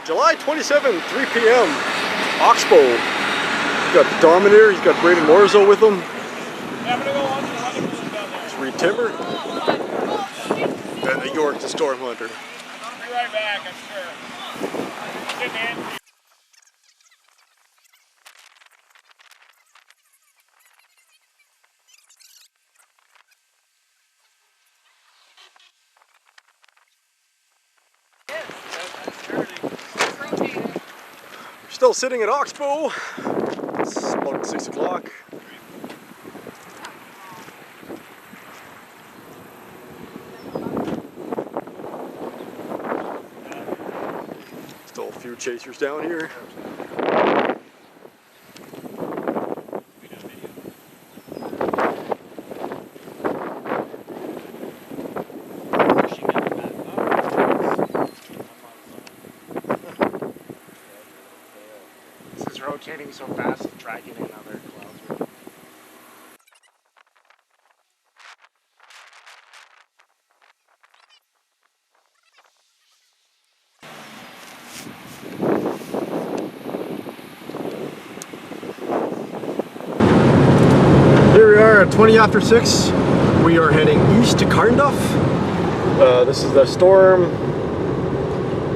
July 27th, 3 p.m. Oxbow. He's got Dominator, he's got Braden Morzo with him. It's Reed Timber. And the Yorkton Storm Hunter. I'll be right back, I'm sure. Good man. Still sitting at Oxbow. It's about 6 o'clock. Still a few chasers down here. Rotating so fast and dragging in other clouds. Here we are at 20 after 6. We are heading east to Carnduff. This is the storm.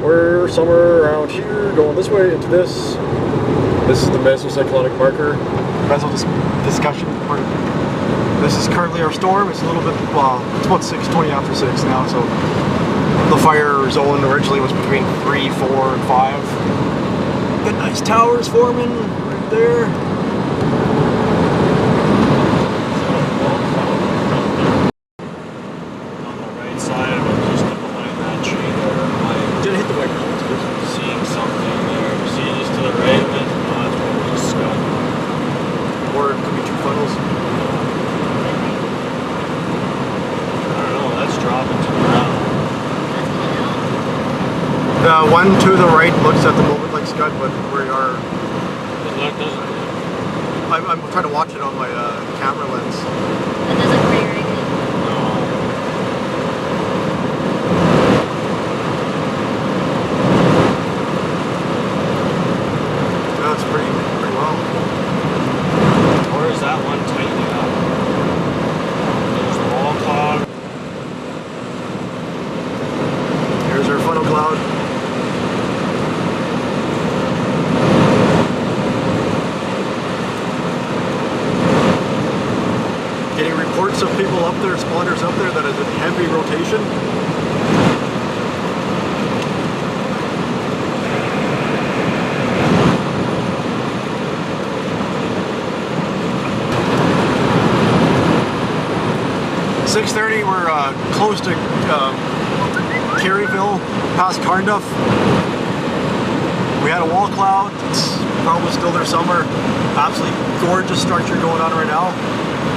We're somewhere around here, going this way into this. This is the mesocyclonic marker. Discussion. This is currently our storm. It's a little bit, it's about 6:20 after 6 now, so the fire zone originally was between 3, 4, and 5. Got nice towers forming right there. On the right side of it, just behind that tree there. Did it hit the white mountains? Seeing something there. See just to the right of it? Or it could be 2 funnels. I don't know, that's dropping to the ground. The one to the right looks at the moment like Scud, but we are... It doesn't. I'm trying to watch it on my camera lens. It doesn't clear anything. No, it's pretty well. Or is that one tightening up? There's the wall cloud. Here's our funnel cloud. Getting reports of people up there, spawners up there, that is a heavy rotation. We're close to Carievale, past Carnduff. We had a wall cloud. It's probably still there somewhere. Absolutely gorgeous structure going on right now.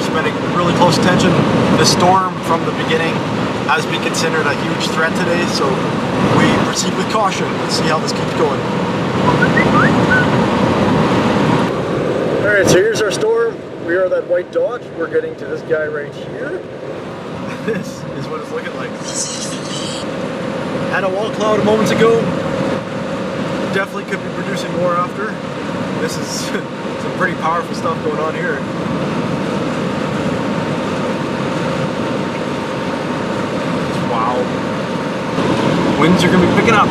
Just paying really close attention. This storm from the beginning has been considered a huge threat today, so we proceed with caution. Let's see how this keeps going. Alright, so here's our storm. We are that white dot. We're getting to this guy right here. This is what it's looking like. Had a wall cloud moments ago. Definitely could be producing more after. This is some pretty powerful stuff going on here. Wow. Winds are going to be picking up.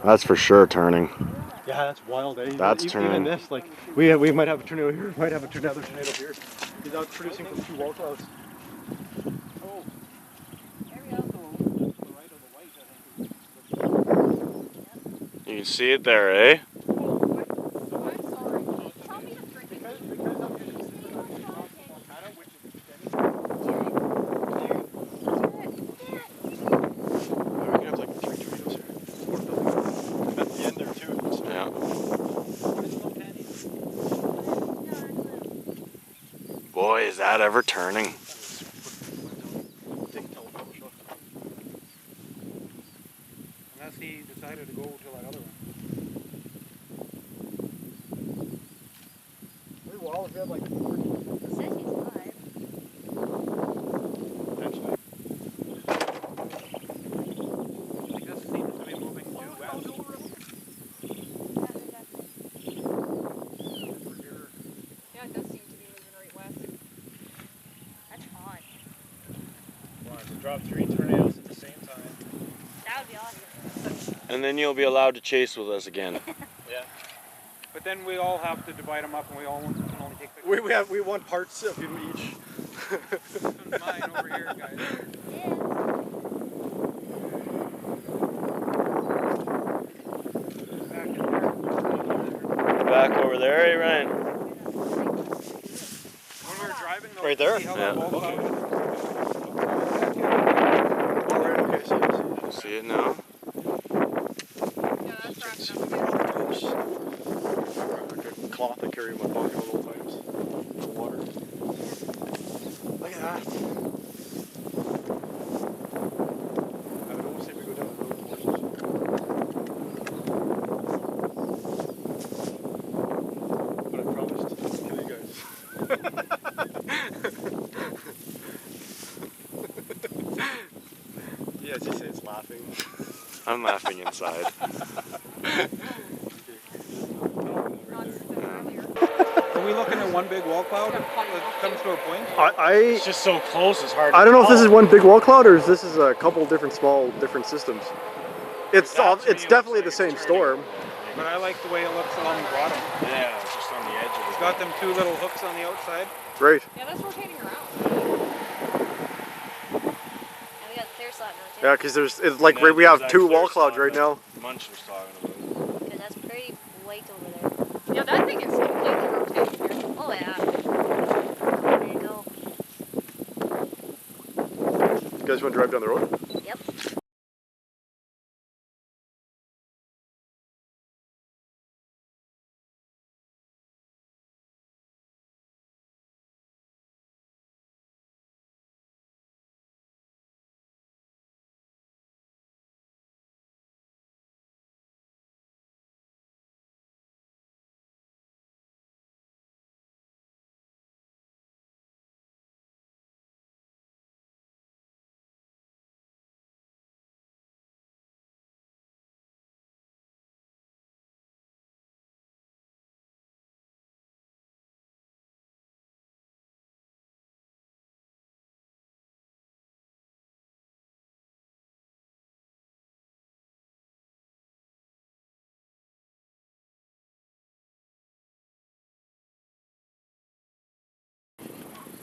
That's for sure turning. Yeah, that's wild, eh? That's Even turning. this, like, we might have a tornado here, might have another tornado here. He's out producing from 2 wall clouds. Oh. You can see it there, eh? Boy, is that ever turning. Unless he decided to go to that other one. Well, if we had like It says he's alive. potentially. He just seems to be moving due west. Yeah, it does seem to be moving right west. That's hot. Wanted to drop 3 tornadoes at the same time. That would be awesome. And then you'll be allowed to chase with us again. Yeah. But then we all have to divide them up and we all can only take pictures. We want parts of him each. This one's mine over here, guys. Back over there, eh, Ryan? When we were driving, though, Right there? see how Yeah. that wall cloud is? Oh, right, okay, so See it now? Yeah, that's wrapping up again. cloth I carry in my pocket at all times. Water. Look at that. I would almost say we go down the road to horses. But I promised to kill you guys. Yeah, as you say, it's laughing. I'm laughing inside. Are we looking at one big wall cloud that comes to a point? It's just so close, it's hard I don't know if this to is one big wall cloud or if this is a couple different different systems. It's it's definitely the same storm. But I like the way it looks along the bottom. Yeah, it's just on the edge of It's got them 2 little hooks on the outside. Great. Yeah, that's rotating around. And we got clear slot now too. Yeah, because it's like we have 2 wall clouds right now. Munch was talking about. Because that's pretty white over there. Yeah, that thing is completely rotating here. Oh yeah. There you go. You guys want to drive down the road? Yep.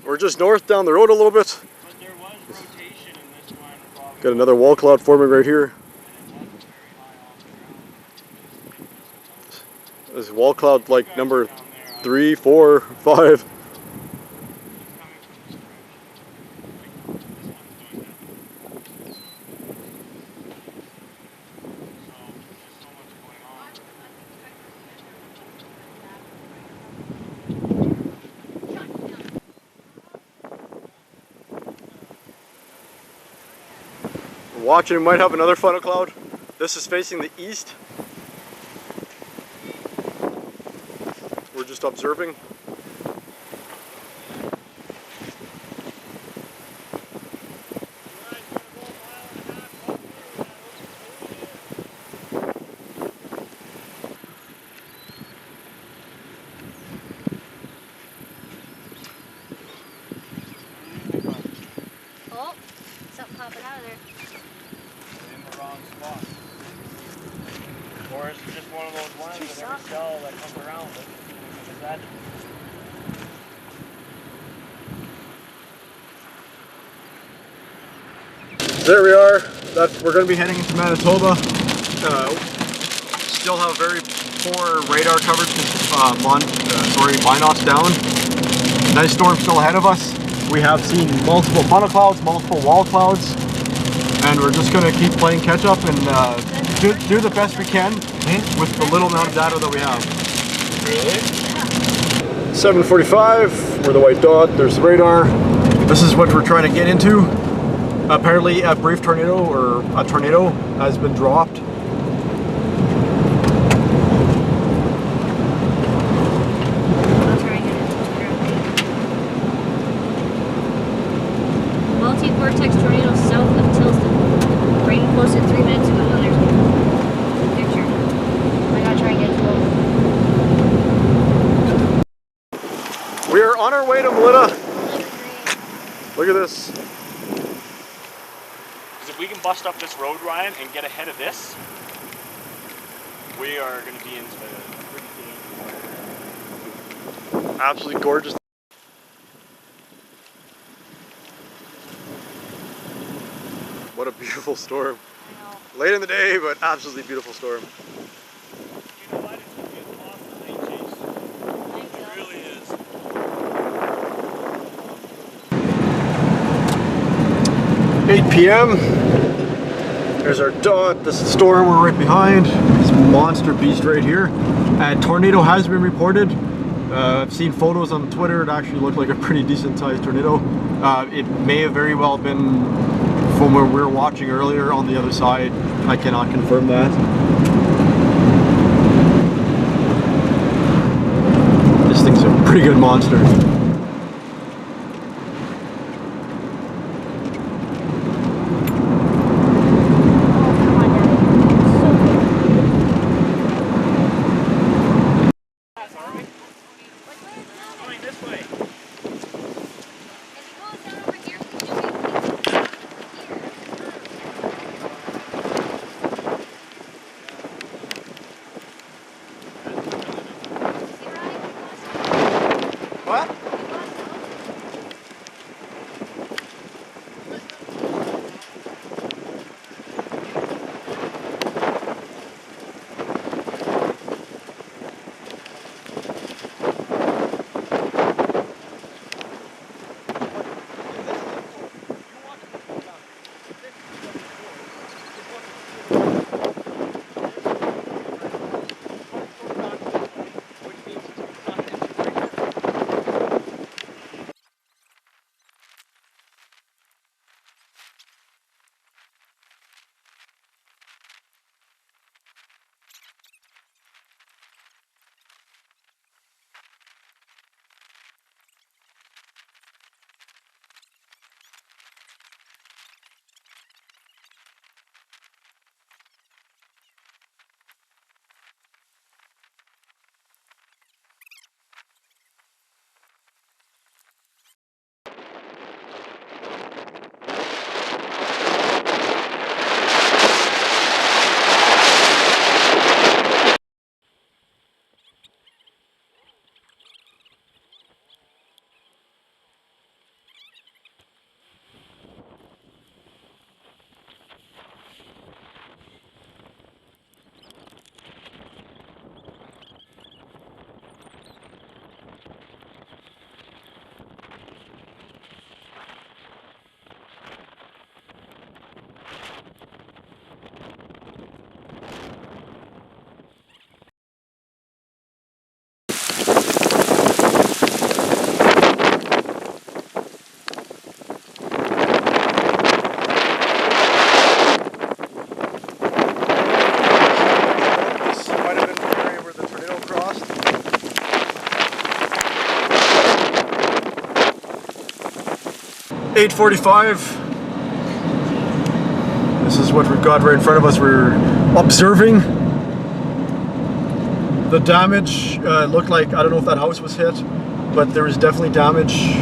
We're just north down the road a little bit. But there was rotation in this one. Probably. Got another wall cloud forming right here. This is wall cloud like number 3, 4, 5. We're watching, we might have another funnel cloud. This is facing the east. We're just observing. Oh, something popping out of there. in the wrong spot. shell that comes around it. Is that There we are. We're going to be heading into Manitoba. Still have very poor radar coverage. Binocs down. Nice storm still ahead of us. We have seen multiple funnel clouds, multiple wall clouds, and we're just going to keep playing catch up and do the best we can with the little amount of data that we have. really? 7:45. We're the white dot. There's the radar. This is what we're trying to get into. Apparently a brief tornado or a tornado has been dropped. I'll try and get it. Multi-vortex tornado south of Tilston. Rain posted 3 minutes ago. Oh, there's a picture. I gotta try and get to both. We are on our way to Alameda. Look at this. Because if we can bust up this road, Ryan, and get ahead of this, we are going to be into pretty Absolutely gorgeous. What a beautiful storm. I know. Late in the day, but absolutely beautiful storm. You know what? It's going to be an awesome night chase. Thank It you. really is. 8 p.m. There's our dot. This is the storm. We're right behind. This monster beast right here. Tornado has been reported. I've seen photos on Twitter. It actually looked like a pretty decent sized tornado. It may have very well been from where we were watching earlier on the other side. I cannot confirm that. This thing's a pretty good monster. Coming this way. What? This might have been the area where the tornado crossed. .45. This is what we've got right in front of us. We're observing the damage. Looked like, I don't know if that house was hit, but there was definitely damage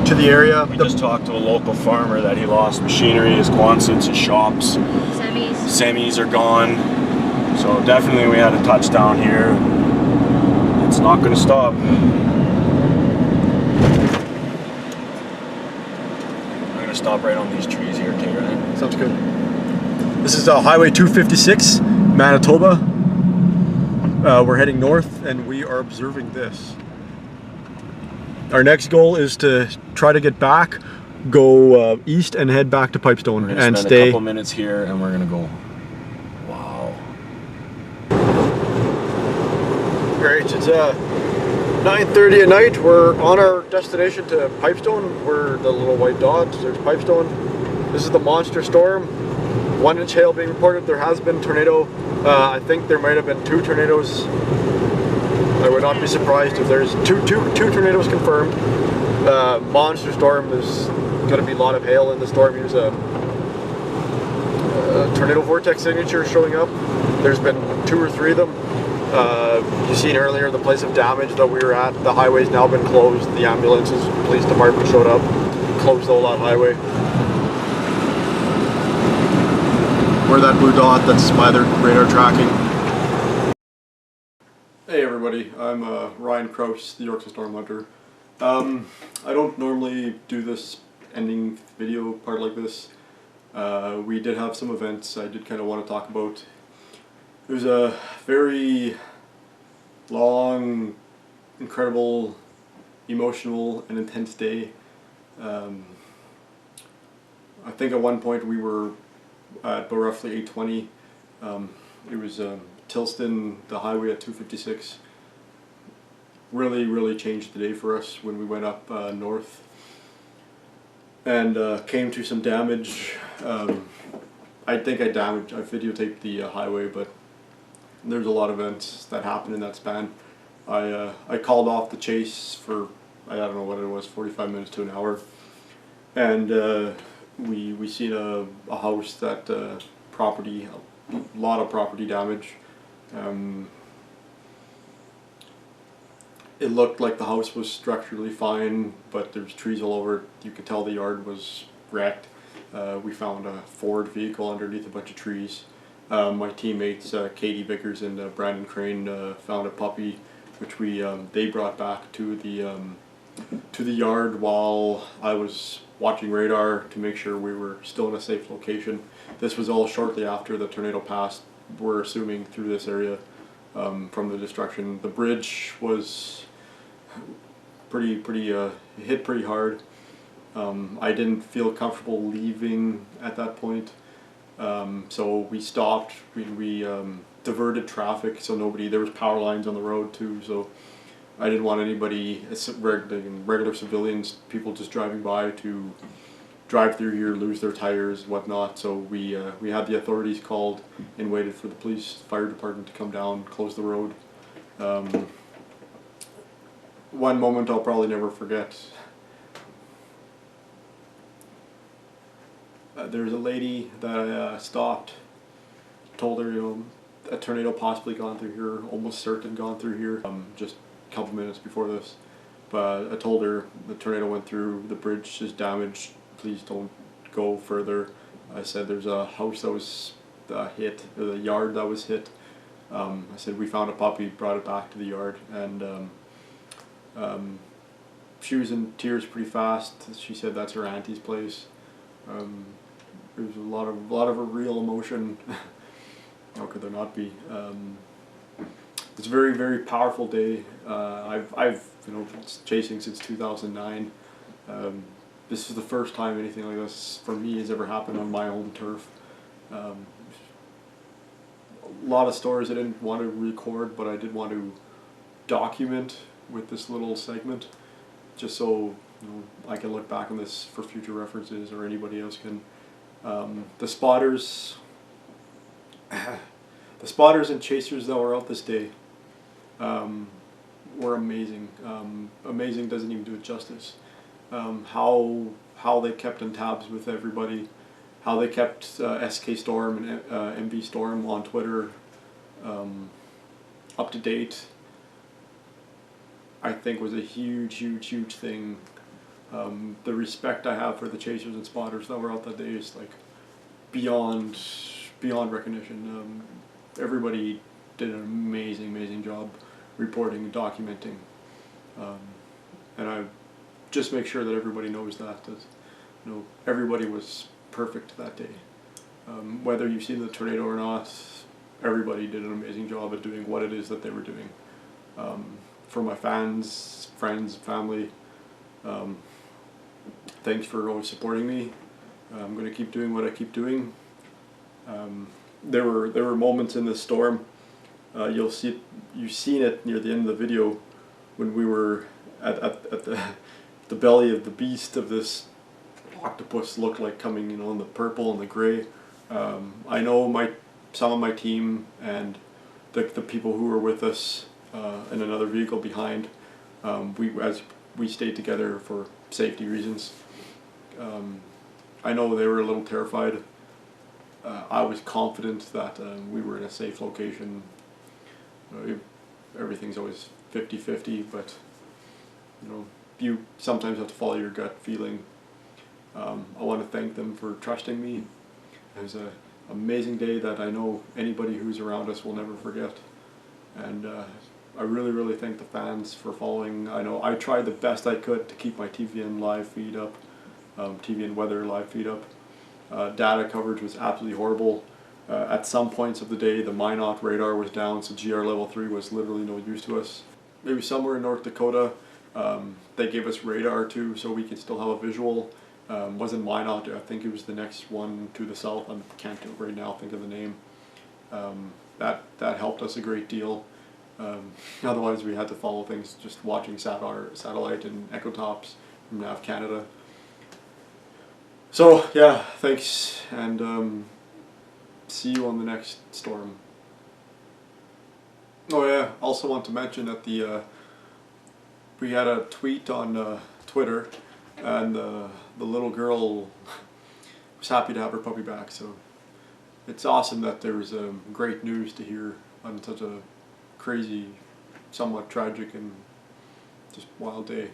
to the area. We just talked to a local farmer that he lost machinery, his Quonsets, his shops. Semis. Semis are gone. So definitely we had a touchdown here. not going to stop. I'm going to stop right on these trees here, okay, Ryan? Sounds good. This is Highway 256, Manitoba. We're heading north and we are observing this. Our next goal is to try to get back, go east and head back to Pipestone and spend stay. a couple minutes here and we're going to go. Wow. Great, it's 9:30 at night. We're on our destination to Pipestone. We're the little white dots. There's Pipestone. This is the monster storm. 1-inch hail being reported. There has been tornado. I think there might have been 2 tornadoes. I would not be surprised if there's two tornadoes confirmed. Monster storm. There's going to be a lot of hail in the storm. Here's a tornado vortex signature showing up. There's been 2 or 3 of them. You've seen earlier the place of damage that we were at. The highway's now been closed. The ambulances, police department showed up, closed the whole lot highway. We're that blue dot that's by their radar tracking. Hey everybody, I'm Ryan Crouse, the Yorkton Storm Hunter. I don't normally do this ending video part like this. We did have some events I did kind of want to talk about. It was a very long, incredible, emotional, and intense day. I think at one point we were at about roughly 8:20. It was Tilston, the highway at 256. Really changed the day for us when we went up north and came to some damage. I think I videotaped the highway, but there's a lot of events that happened in that span. I called off the chase for, I don't know what it was, 45 minutes to an hour, and we seen a house that property, a lot of property damage. It looked like the house was structurally fine, but there's trees all over it. You could tell the yard was wrecked. We found a Ford vehicle underneath a bunch of trees. My teammates Katie Vickers and Brandon Crane found a puppy, which they brought back to the yard while I was watching radar to make sure we were still in a safe location. This was all shortly after the tornado passed. We're assuming through this area from the destruction. The bridge was pretty hit pretty hard. I didn't feel comfortable leaving at that point. So we stopped, we diverted traffic so there was power lines on the road too, so I didn't want anybody, regular civilians, people just driving by to drive through here, lose their tires, whatnot, so we had the authorities called and waited for the police, fire department to come down, close the road. One moment I'll probably never forget. There's a lady that I stopped, told her, a tornado possibly gone through here, almost certain gone through here, just a couple minutes before this. But I told her the tornado went through, the bridge is damaged, please don't go further. I said there's a house that was hit, or the yard that was hit. I said we found a puppy, brought it back to the yard, and she was in tears pretty fast. She said that's her auntie's place. There's a lot of a real emotion. How could there not be? It's a very powerful day. I've been chasing since 2009. This is the first time anything like this for me has ever happened on my home turf. A lot of stories I didn't want to record, but I did want to document with this little segment, just so I can look back on this for future references, or anybody else can. The spotters and chasers that were out this day were amazing. Amazing doesn't even do it justice. How they kept in tabs with everybody, how they kept SK Storm and MB Storm on Twitter up to date, I think was a huge thing. The respect I have for the chasers and spotters that were out that day is like beyond recognition. Everybody did an amazing job. reporting and documenting. And I just make sure that everybody knows that everybody was perfect that day. Whether you've seen the tornado or not, everybody did an amazing job at doing what it is that they were doing. For my fans, friends, family, thanks for always supporting me. I'm going to keep doing what I keep doing. There were moments in this storm. You've seen it near the end of the video when we were at the belly of the beast of this octopus looked like coming in on the purple and the gray. I know some of my team and the people who were with us in another vehicle behind, we stayed together for safety reasons. I know they were a little terrified. I was confident that we were in a safe location. Everything's always 50-50, but you sometimes have to follow your gut feeling. I want to thank them for trusting me. It was an amazing day that I know anybody who's around us will never forget. And I really, really thank the fans for following. I know I tried the best I could to keep my TVN live feed up, TVN weather live feed up. Data coverage was absolutely horrible. At some points of the day, the Minot radar was down, so GR level 3 was literally no use to us. Maybe somewhere in North Dakota, they gave us radar too, so we could still have a visual. Wasn't Minot, I think it was the next one to the south. I can't do it right now, think of the name. That helped us a great deal. Otherwise we had to follow things just watching satellite and echotops from Nav Canada. So yeah, thanks, and see you on the next storm. Oh yeah, also want to mention that we had a tweet on Twitter, and the little girl was happy to have her puppy back, so it's awesome that there was great news to hear on such a crazy, somewhat tragic and just wild day.